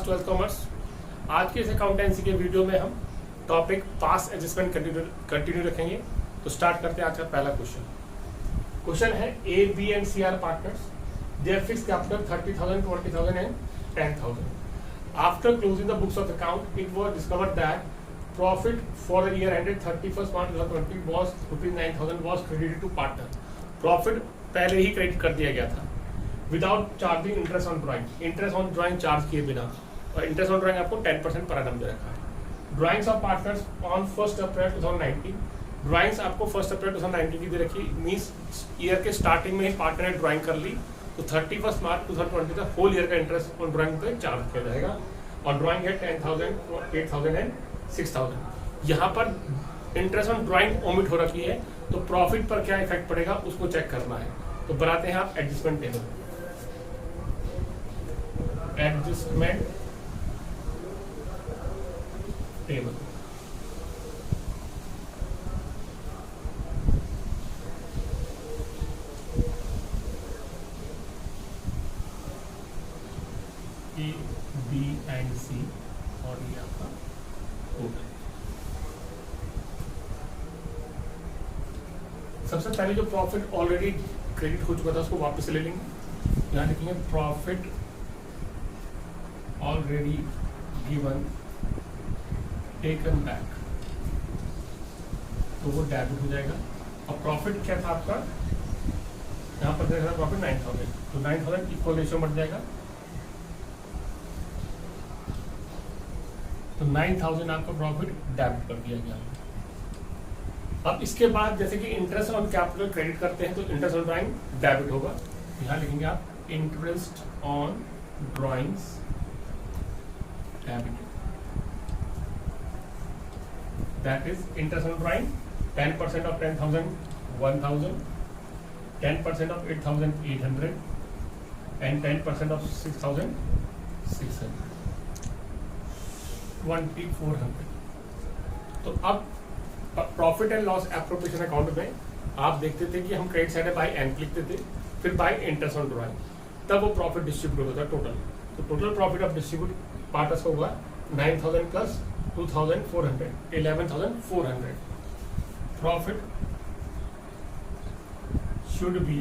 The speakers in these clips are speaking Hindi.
Class 12 commerce. आज के इस अकाउंटेंसी के वीडियो में हम टॉपिक पास एडजस्टमेंट कंटिन्यू रखेंगे। तो स्टार्ट करते हैं आज का पहला क्वेश्चन है A B and C are partners, their fixed capital 30,000, 20,000 and 10,000. After closing the books of account, it was discovered that profit for the year ended 31st March 2020 was ₹9,000 was credited to partner. Profit पहले ही क्रेडिट कर दिया गया था without charging interest on drawing, interest on drawing charge किए बिना, और इंटरेस्ट ऑन ड्राइंग आपको 10% पर एनम दे रखा है। Drawings of partners on 1 April 2019, drawings आपको 1 अप्रैल 2019 की दे रखी, मीन्स ईयर के स्टार्टिंग में ही पार्टनर ने ड्राइंग कर ली तो 31 मार्च 2020 तक होल ईयर का इंटरेस्ट ऑन ड्राइंग पे चार्ज किया जाएगा। और ड्राइंग है 10,000, 8,000 एंड 6,000। यहाँ पर इंटरेस्ट ऑन ड्राइंग ओमिट हो रखी है तो प्रॉफिट पर क्या इफेक्ट पड़ेगा उसको चेक करना है। तो बनाते हैं आप adjustment table. Adjustment table A B and C और ये आपका टोटल। सबसे पहले जो प्रॉफिट ऑलरेडी क्रेडिट हो चुका था उसको वापस ले लेंगे। यहाँ लिखेंगे profit already given taken back, तो वो डेबिट हो जाएगा। और प्रॉफिट क्या था आपका, यहाँ पर देखा था प्रॉफिट 9,000, तो 9,000 इक्वल रेशियो बढ़ जाएगा, तो 9,000 आपका प्रॉफिट डेबिट कर दिया गया। अब इसके बाद जैसे कि इंटरेस्ट ऑन कैपिटल क्रेडिट करते हैं तो इंटरेस्ट ऑन ड्राइंग डेबिट होगा। यहाँ लिखेंगे आप interest on drawings debit, that is interest on drawing 10% of 10,000 1,000, 10% of 8,000 800 and 10% of 6,000 600, 2,400। तो अब profit and loss appropriation account में आप देखते थे कि हम क्रेडिट साइड में बाय एंड लिखते थे, फिर बाय इंटरेस्ट ऑन ड्राइंग, तब वो प्रॉफिट डिस्ट्रीब्यूट होता था टोटल। तो total profit of distribute partners होगा 9,000 plus 2,400, 11,400। Profit should be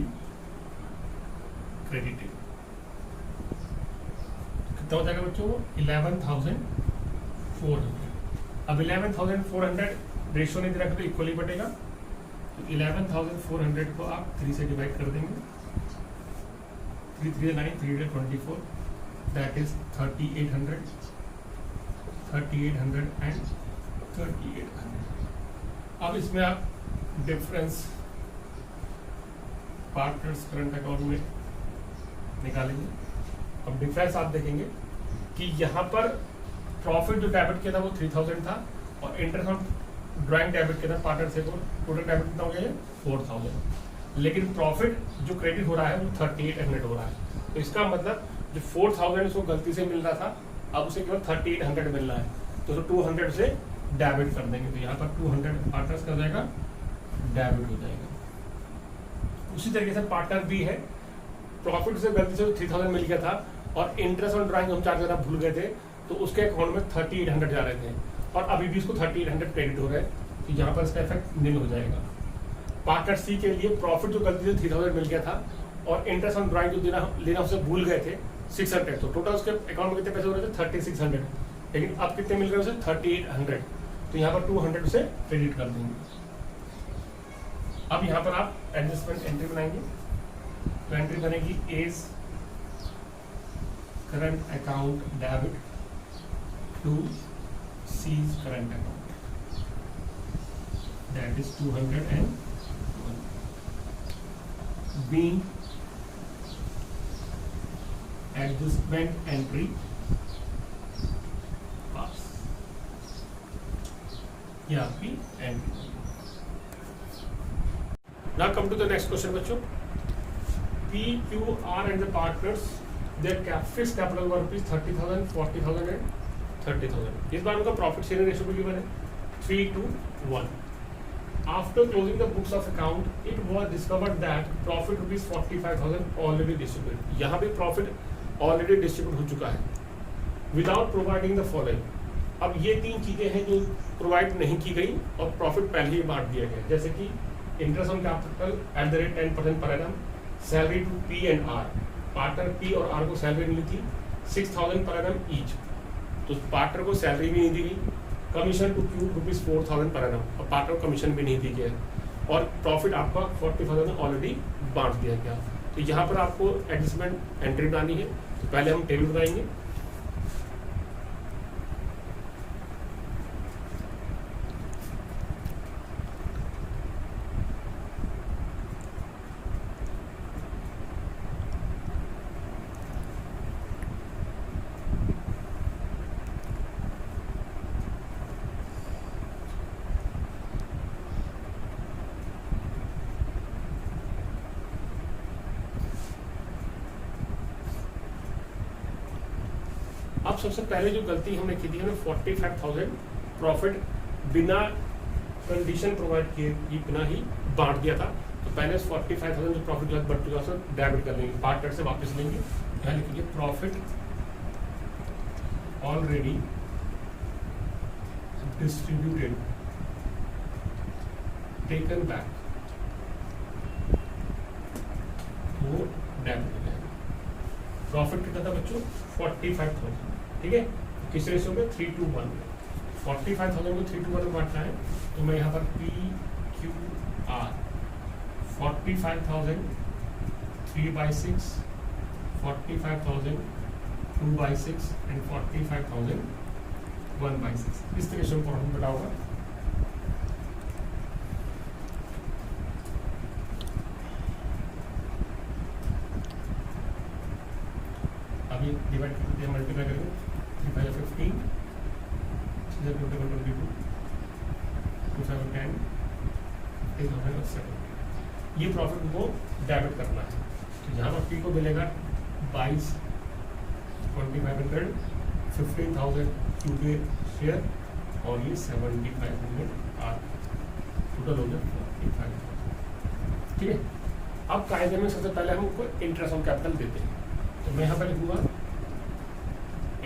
credited. कितना हो जाएगा बच्चों, 11,400। अब 11,400 रेशियो नहीं दे रखा तो इक्वली बटेगा, तो 11,400 को आप 3 से डिवाइड कर देंगे, 3 3 9 3 24, दैट इज 3,800 एंड 3,800। अब इसमें आप डिफरेंस पार्टनर्स करंट अकाउंट में निकालेंगे। अब डिफरेंस आप देखेंगे कि यहाँ पर प्रॉफिट जो डेबिट किया था वो 3,000 था और इंटरेस्ट ऑन ड्राइंग डेबिट किया था पार्टनर से, को टोटल डेबिट कितना हो गया 4,000, लेकिन प्रॉफिट जो क्रेडिट हो रहा है वो 3,800 हो रहा है। तो इसका मतलब जो 4,000 उसको गलती से मिल रहा था अब उसे केवल 3,800 मिल रहा है, तो 200 से डेबिट कर देंगे। तो यहाँ पर 200 पार्टनर्स कर जाएगा, डेबिट हो जाएगा। उसी तरीके से पार्टनर भी है, प्रॉफिट से गलती से 3,000 मिल गया था और इंटरेस्ट ऑन ड्राइंग हम चार्ज करना भूल गए थे तो उसके अकाउंट में 3,800 जा रहे थे और अभी भी उसको 3,800 क्रेडिट हो रहा है, तो यहाँ पर इसका इफेक्ट निल हो जाएगा। पार्टनर सी के लिए प्रॉफिट जो गलती से 3,000 मिल गया था और इंटरेस्ट ऑन ड्राइंग जो लेना उसे भूल गए थे 600, तो टोटल उसके अकाउंट में कितने पैसे हो रहे थे 3,600, लेकिन अब कितने मिल रहे हैं उसे 3,800, तो यहाँ पर 200 से क्रेडिट कर देंगे। अब यहाँ पर आप एडजस्टमेंट एंट्री बनाएंगे, तो एंट्री बनेगी as current account debit to C's current account, that is 201. B adjustment entry pass, ये आपकी entry. Now come to the next question बच्चों। P, Q, R and the partners, their fixed capital were rupees 30,000, 40,000 and 30,000। इस बार उनका प्रॉफिट शेयरिंग रेशियो भी गिवन है 3:1। After closing the books of account, it was discovered that profit ₹45,000 already distributed। यहाँ भी प्रॉफिट ऑलरेडी डिस्ट्रीब्यूट हो चुका है। Without providing the following. अब ये तीन चीजें हैं जो प्रोवाइड नहीं की गई और प्रॉफिट पहले ही बांट दिया गया, जैसे कि interest on capital at the rate 10% per annum, salary to P and R, partner P और आर को सैलरी मिली थी 6000 पर एनम ईच, तो पार्टनर को सैलरी भी नहीं दी गई, commission to Q ₹4000 per annum और पार्टनर को कमीशन भी नहीं दी गई, और प्रॉफिट आपका 40,000 ऑलरेडी बांट दिया गया। तो यहाँ पर आपको एडजस्टमेंट एंट्री बनानी है, तो पहले हम टेबल बनाएंगे। अब सबसे पहले जो गलती हमने की थी, हमने 45,000 प्रॉफिट बिना कंडीशन प्रोवाइड किए बिना ही बांट दिया था। तो पहले 45,000 जो प्रॉफिट बढ़ चुका है डेबिट कर लेंगे, पार्टनर से वापस लेंगे। यहाँ लिखिए profit already distributed taken back, वो डेबिट हो जाएगा। प्रॉफिट कितना था बच्चों? 45,000, ठीक है। किस रेशियो में? 3:1। 45,000 को 3:1 में बांटना है, तो मैं यहाँ पर पी क्यू आर 45,000 3/6, 45,000 2/6 एंड 45,000 1/6, इस रेशियो में प्रॉफिट बना होगा। अभी डिवाइड करते हैं, मल्टीप्लाई करेंगे, 3 5 15, 6 2 22, 2 7 10, 8,007। ये प्रॉफिट को डेबिट करना है, तो यहाँ पर पी को मिलेगा 22, 2500, 15,000 क्यू के शेयर और ये 7,500 आर, टोटल हो गया 45,000, ठीक है। अब कायदे में सबसे पहले हम उनको इंटरेस्ट ऑन कैपिटल देते हैं, तो मैं यहाँ पर लिखूंगा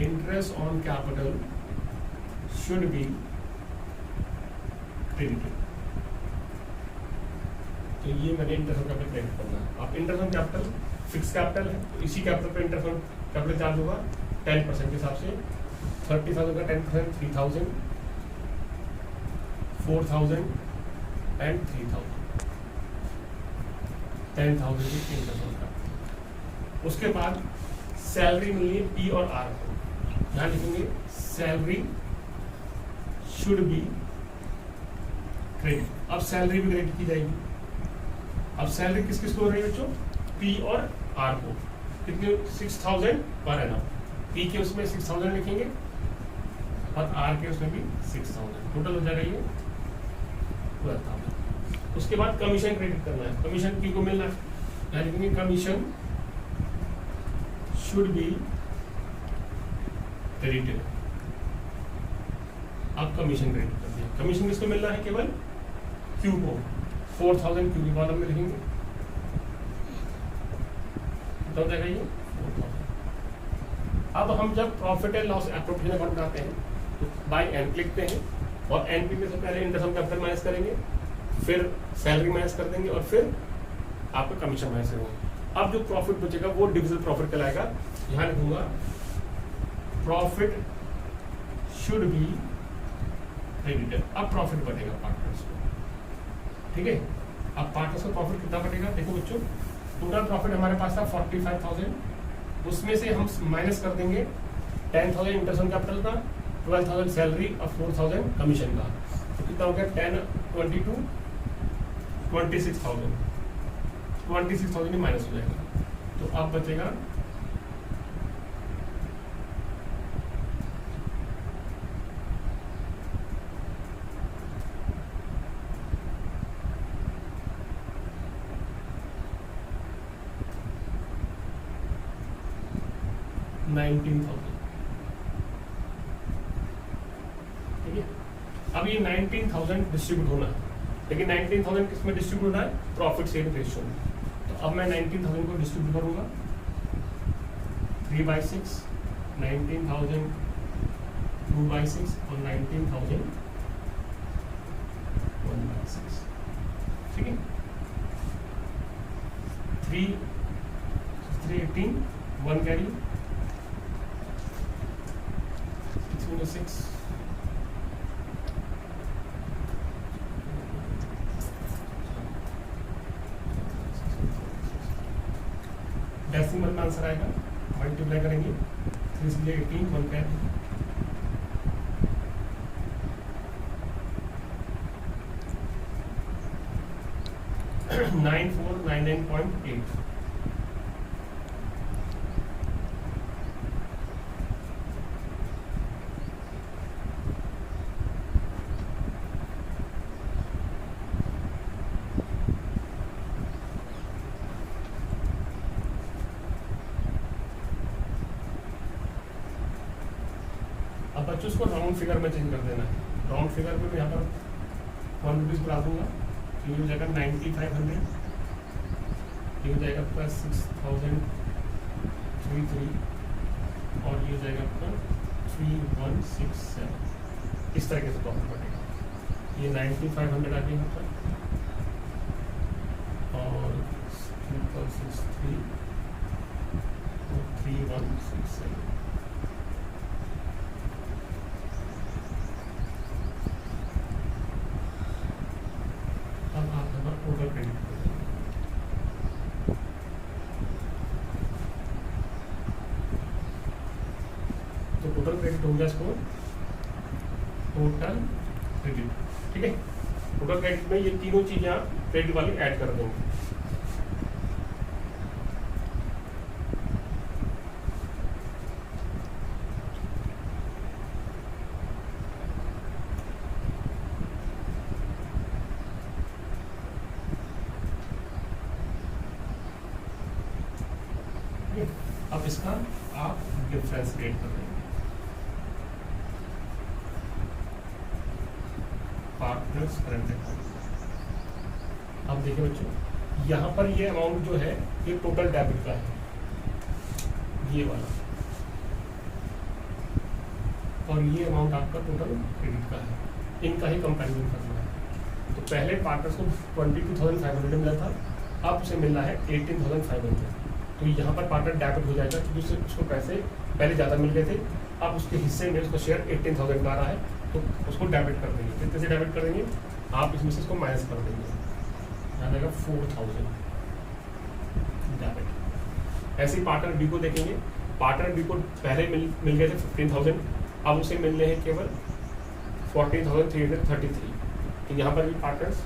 interest on capital should be credited. तो ये मैंने इंटरेस्ट ऑन कैपिटल क्रेडिट करना है। अब interest on capital fix capital है, तो इसी कैपिटल पे इंटरेस्ट ऑन कैपिटल चार्ज होगा 10% के हिसाब से। 30,000 का 10%, 3,000, 4,000 एंड 3,000, 10,000 की इंटरेस्ट ऑन कैपिटल। उसके बाद सैलरी मिली है पी और आर को, यहाँ लिखेंगे सैलरी शुड बी क्रेडिट। अब सैलरी भी क्रेडिट की जाएगी। अब सैलरी किस किस को हो रही है बच्चों? पी और आर को। कितने? 6,000 पर एनम। पी के उसमें 6,000 लिखेंगे और आर के उसमें भी 6,000, टोटल हो जाएगा ये 12,000। उसके बाद कमीशन क्रेडिट करना है, कमीशन पी को मिलना है, यहाँ लिखेंगे कमीशन शुड बी क्रेडिटेड। अब कमीशन क्रेडिट कर दिया। कमीशन किसको मिलना है? केवल क्यू को। 4,000 क्यू के कॉलम में लिखेंगे, कितना हो जाएगा ये? 4,000। अब हम जब profit and loss appropriation account बनाते हैं तो बाय एनपी लिखते हैं, और एनपी में से पहले इंटरेस्ट ऑन कैपिटल माइनस करेंगे, फिर सैलरी माइनस कर देंगे और फिर आपका कमीशन माइनस करेंगे। अब जो प्रॉफिट बचेगा वो डिविजिबल प्रॉफिट कहलाएगा। यहाँ लिखूंगा प्रॉफिट शुड बी क्रेडिटेड। अब प्रॉफिट बनेगा पार्टनर्स को, ठीक है। अब पार्टनर्स को प्रॉफिट कितना बनेगा? देखो बच्चों, टोटल प्रॉफिट हमारे पास था 45,000, उसमें से हम माइनस कर देंगे 10,000 इंटरेस्ट ऑन कैपिटल का, 12,000 सैलरी और 4,000 कमीशन का, तो कितना हो गया? 10, 22, 26,000। 26,000 ही माइनस हो जाएगा, तो अब बचेगा 19,000, ठीक है। अब ये 19,000 डिस्ट्रीब्यूट होना है, लेकिन 19,000 किस में डिस्ट्रीब्यूट होना है? प्रॉफिट शेयरिंग रेशियो में। तो अब मैं 19,000 को डिस्ट्रीब्यूट करूंगा 3/6, 19,000 2/6 और 19,000 1/6, ठीक है। 318 1 कैरी 6 डेसिमल में आंसर आएगा, मल्टीप्लाई करेंगे 3 से 18 1 कैरी 9499.8। अब बच्चों इसको राउंड फिगर में चेंज कर देना है। राउंड फिगर में मैं यहाँ पर 1 रुपीज़ बढ़ा दूंगा, तो ये हो जाएगा 9500, ये हो जाएगा आपका 6033 और ये हो जाएगा आपका 3167। इस तरीके से प्रॉफिट बढ़ेगा। ये 9500 आ गया यहाँ पर और 3063 और 3167। अब आप हमारा टोटल क्रेडिट कर देंगे। तो टोटल क्रेडिट हो गया इसको, टोटल क्रेडिट, ठीक है। टोटल क्रेडिट में ये तीनों चीजें आप क्रेडिट वाली ऐड कर देंगे। अब इसका आप डिफरेंस क्रिएट कर देंगे। Partners current account. अब देखिए बच्चों, यहाँ पर ये अमाउंट जो है ये टोटल डेबिट का है, ये वाला, और ये अमाउंट आपका टोटल क्रेडिट का है। इनका ही कंपैरिजन करना है। तो पहले पार्टनर्स को 22,500 मिला था, अब उसे मिलना है 18,500। तो यहाँ पर पार्टनर डेबिट हो जाएगा क्योंकि उसको पैसे पहले ज़्यादा मिल गए थे, अब उसके हिस्से में उसका शेयर 18,000 का आ रहा है, तो उसको डेबिट कर देंगे। कितने से डेबिट कर देंगे आप, इसमें से इसको माइनस कर देंगे, यहाँ जाएगा 4000 डेबिट। ऐसे ही पार्टनर बी को देखेंगे। पार्टनर बी को पहले मिल गए थे 15,000, अब उसे मिलने हैं केवल 14,333। तो यहाँ पर भी पार्टनर्स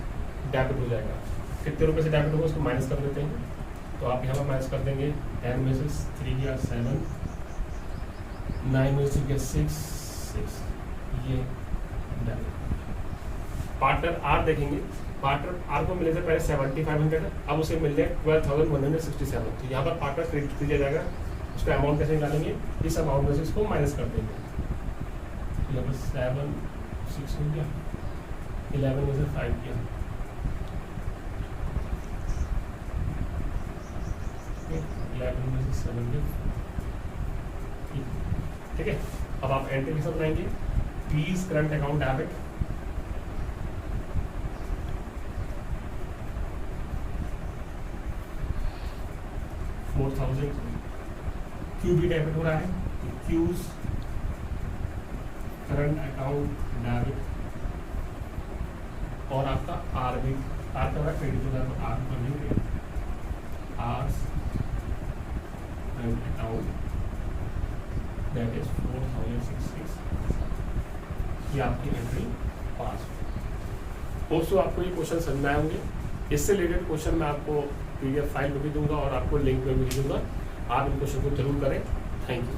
डेबिट हो जाएगा। कितने रुपये से डेबिट होगा उसको माइनस कर देते हैं। तो आप यहाँ पर माइनस कर देंगे 10 में से 3 या 7, 9 में से 6, ये डेबिट। पार्टनर आर देखेंगे। पार्टनर आर को मिले थे पहले 7500, अब उसे मिल जाए 12,167। तो यहाँ पर पार्टनर क्रेडिट दिया जाएगा। उसका अमाउंट कैसे निकालेंगे, इस अमाउंट में से इसको माइनस कर देंगे। यहाँ पर 7 6 हो गया, 11 में से 5 किया, 11 में से 7 किया, ठीक है। अब आप एंट्री के साथ बनाएंगे। Please current account debit, Q भी डेबिट हो रहा है, क्यूज करंट अकाउंट डेबिट, और आपका आर भी, आर का क्रेडिट हो रहा है, तो आर पर नहीं credit, R current account that is 4066। ये आपकी एंट्री पास। दोस्तों आपको ये क्वेश्चन समझ में आए होंगे। इससे रिलेटेड क्वेश्चन मैं आपको PDF फाइल में भी दूंगा और आपको लिंक में भी दूंगा। आप इन क्वेश्चन को जरूर करें। Thank you.